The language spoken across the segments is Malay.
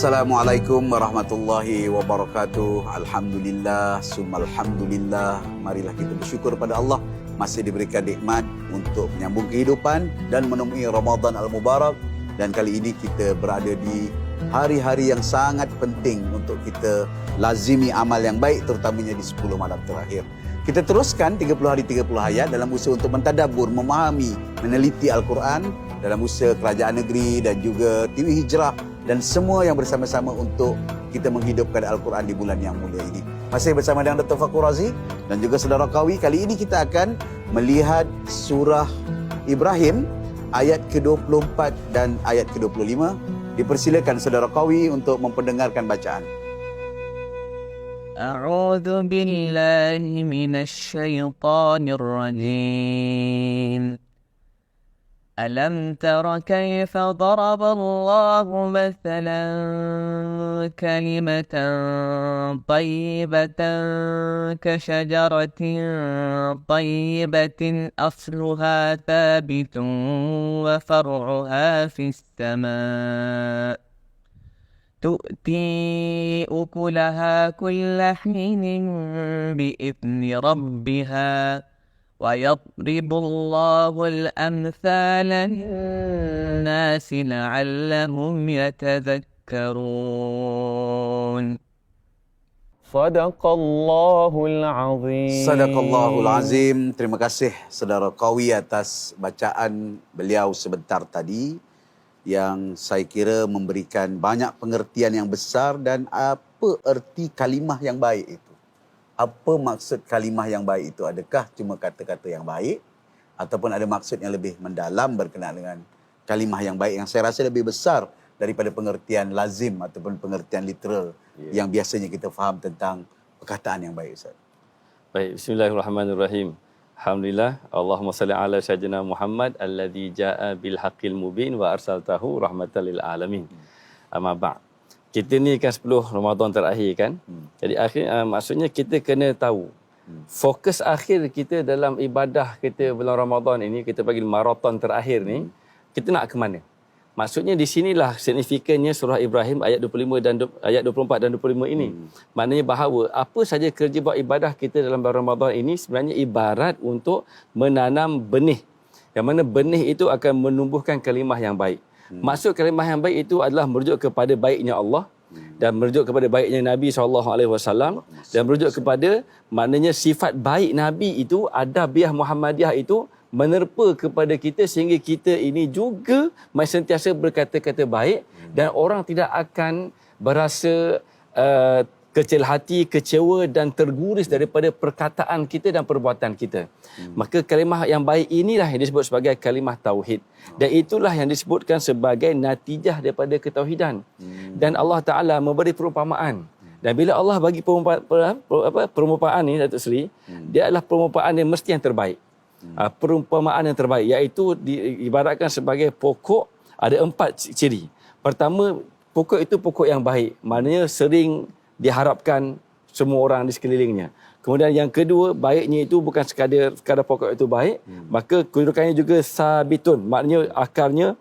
Assalamualaikum warahmatullahi wabarakatuh. Alhamdulillah, summalhamdulillah. Marilah kita bersyukur pada Allah masih diberikan nikmat untuk menyambung kehidupan dan menemui Ramadan Al-Mubarak. Dan kali ini kita berada di hari-hari yang sangat penting untuk kita lazimi amal yang baik, terutamanya di 10 malam terakhir. Kita teruskan 30 hari 30 ayat dalam usaha untuk mentadabbur, memahami, meneliti Al-Quran dalam usaha kerajaan negeri dan juga TV Hijrah dan semua yang bersama-sama untuk kita menghidupkan Al-Quran di bulan yang mulia ini. Masih bersama dengan Dr. Fakhur Razi dan juga Saudara Qawi. Kali ini kita akan melihat surah Ibrahim ayat ke-24 dan ayat ke-25. Dipersilakan Saudara Qawi untuk mempendengarkan bacaan. أعوذ بالله من الشيطان الرجيم ألم تر كيف ضرب الله مثلا كلمة طيبة كشجرة طيبة أصلها ثابت وفرعها في السماء تؤتي أكلها كل حين بإذن ربها ويضرب الله الأمثال للناس لعلهم يتذكرون Sadaqallahul Azim. Sadaqallahul Azim. Terima kasih Saudara Qawi atas bacaan beliau sebentar tadi, yang saya kira memberikan banyak pengertian yang besar. Dan apa erti kalimah yang baik itu? Apa maksud kalimah yang baik itu? Adakah cuma kata-kata yang baik ataupun ada maksud yang lebih mendalam berkenaan dengan kalimah yang baik, yang saya rasa lebih besar daripada pengertian lazim ataupun pengertian literal yang biasanya kita faham tentang perkataan yang baik, Ustaz. Baik, bismillahirrahmanirrahim. Alhamdulillah, Allahumma salli ala sayyidina Muhammad alladzi jaa bil haqqil mubin wa arsaltahu rahmatan lil alamin. Amma ba'd. Kita ni kan 10 Ramadan terakhir kan. Jadi maksudnya kita kena tahu fokus akhir kita dalam ibadah kita bulan Ramadan ini, kita bagi maraton terakhir ni, kita nak ke mana? Maksudnya di sinilah signifikannya surah Ibrahim ayat 25 dan ayat 24 dan 25 ini. Maknanya bahawa apa saja kerja buat ibadah kita dalam bulan Ramadan ini sebenarnya ibarat untuk menanam benih. Yang mana benih itu akan menumbuhkan kalimah yang baik. Maksud kalimah yang baik itu adalah merujuk kepada baiknya Allah dan merujuk kepada baiknya Nabi SAW dan merujuk kepada maknanya sifat baik Nabi itu, adabiah Muhammadiyah itu menerpa kepada kita sehingga kita ini juga sentiasa berkata-kata baik dan orang tidak akan berasa kecil hati, kecewa dan terguris daripada perkataan kita dan perbuatan kita. Maka kalimah yang baik inilah yang disebut sebagai kalimah tauhid. Dan itulah yang disebutkan sebagai natijah daripada ketauhidan. Dan Allah Ta'ala memberi perumpamaan. Dan bila Allah bagi perumpamaan ni, Datuk Seri, dia adalah perumpamaan yang mesti yang terbaik. Perumpamaan yang terbaik, iaitu diibaratkan sebagai pokok, ada 4 ciri. Pertama, pokok itu pokok yang baik, maknanya sering diharapkan semua orang di sekelilingnya. Kemudian yang kedua, baiknya itu bukan sekadar pokok itu baik, maka kedudukannya juga sabitun, maknanya akarnya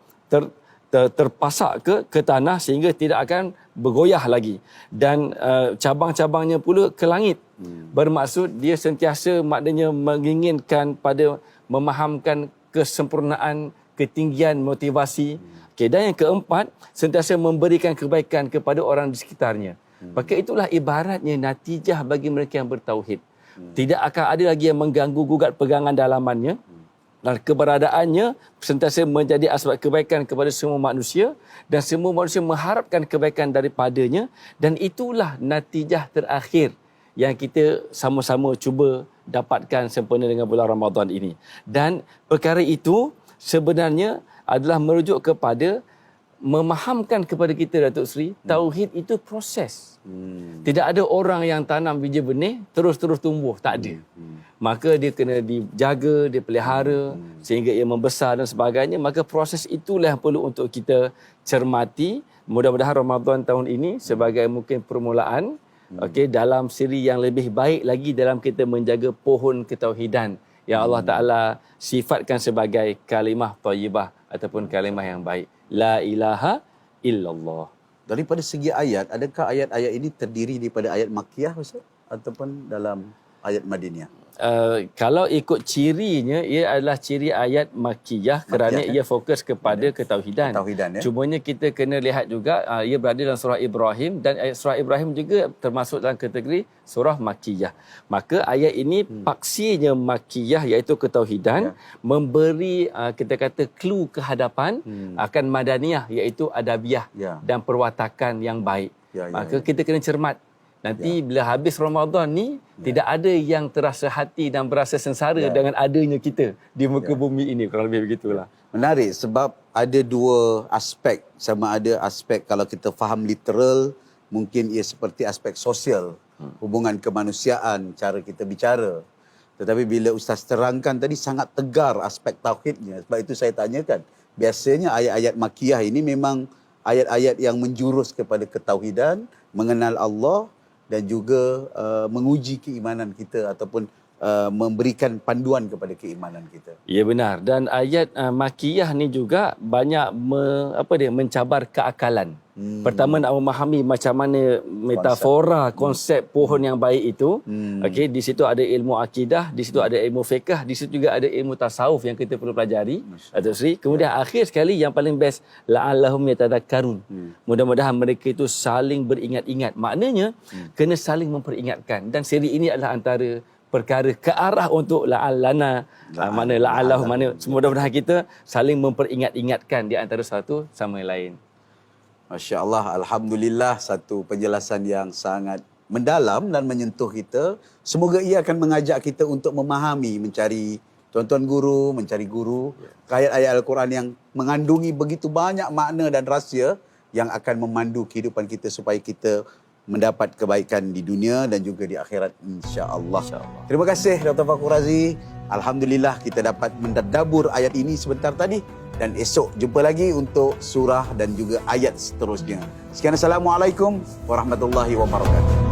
terpasak ke tanah sehingga tidak akan bergoyah lagi. Dan cabang-cabangnya pula ke langit. Bermaksud dia sentiasa maknanya menginginkan pada memahamkan kesempurnaan, ketinggian motivasi. Okay, dan yang keempat, sentiasa memberikan kebaikan kepada orang di sekitarnya. Maka itulah ibaratnya natijah bagi mereka yang bertauhid. Tidak akan ada lagi yang mengganggu gugat pegangan dalamannya. Dan keberadaannya sentiasa menjadi asbab kebaikan kepada semua manusia dan semua manusia mengharapkan kebaikan daripadanya, dan itulah natijah terakhir yang kita sama-sama cuba dapatkan sempena dengan bulan Ramadan ini. Dan perkara itu sebenarnya adalah merujuk kepada memahamkan kepada kita, Datuk Seri, tauhid itu proses. Tidak ada orang yang tanam biji benih terus-terus tumbuh, tak ada. Maka dia kena dijaga, dipelihara sehingga ia membesar dan sebagainya. Maka proses itulah yang perlu untuk kita cermati. Mudah-mudahan Ramadan tahun ini sebagai mungkin permulaan dalam siri yang lebih baik lagi dalam kita menjaga pohon ketauhidan yang Allah Ta'ala sifatkan sebagai kalimah thayyibah ataupun kalimah yang baik. La ilaha illallah. Daripada segi ayat, adakah ayat-ayat ini terdiri daripada ayat Makkiyah Ustaz ataupun dalam ayat Madiniyah? Kalau ikut cirinya, ia adalah ciri ayat Makkiyah kerana ia fokus kepada ketauhidan. Cumanya kita kena lihat juga ia berada dalam surah Ibrahim, dan ayat surah Ibrahim juga termasuk dalam kategori surah Makkiyah. Maka ayat ini paksinya Makkiyah iaitu ketauhidan, memberi kita kata clue ke hadapan akan Madaniyah iaitu adabiyah dan perwatakan yang baik. Maka kita kena cermat. Nanti bila habis Ramadan ni, tidak ada yang terasa hati dan berasa sengsara dengan adanya kita di muka bumi ini. Kurang lebih begitulah. Menarik sebab ada dua aspek. Sama ada aspek kalau kita faham literal, mungkin ia seperti aspek sosial, hubungan kemanusiaan, cara kita bicara. Tetapi bila Ustaz terangkan tadi sangat tegar aspek tauhidnya. Sebab itu saya tanyakan. Biasanya ayat-ayat Makkiyah ini memang ayat-ayat yang menjurus kepada ketauhidan, mengenal Allah, dan juga menguji keimanan kita ataupun memberikan panduan kepada keimanan kita. Ya benar, dan ayat Makkiyah ni juga banyak mencabar keakalan. Pertama nak memahami macam mana metafora konsep pohon yang baik itu. Okey, di situ ada ilmu akidah, di situ ada ilmu fiqh, di situ juga ada ilmu tasawuf yang kita perlu pelajari. Datuk Seri. Kemudian akhir sekali yang paling best, la'allahum yatadhakkarun. Mudah-mudahan mereka itu saling beringat-ingat. Maknanya kena saling memperingatkan, dan siri ini adalah antara perkara ke arah untuk la'allana, mana la'allahu, mana mudah-mudahan kita saling memperingat-ingatkan di antara satu sama lain. Masya Allah, Alhamdulillah, satu penjelasan yang sangat mendalam dan menyentuh kita. Semoga ia akan mengajak kita untuk memahami, mencari tuan-tuan guru, mencari guru. Ayat-ayat Al-Quran yang mengandungi begitu banyak makna dan rahsia yang akan memandu kehidupan kita supaya kita mendapat kebaikan di dunia dan juga di akhirat, insya-Allah. Terima kasih Dr. Fakhur Razi. Alhamdulillah kita dapat mendadabur ayat ini sebentar tadi, dan esok jumpa lagi untuk surah dan juga ayat seterusnya. Sekian, Assalamualaikum warahmatullahi wabarakatuh.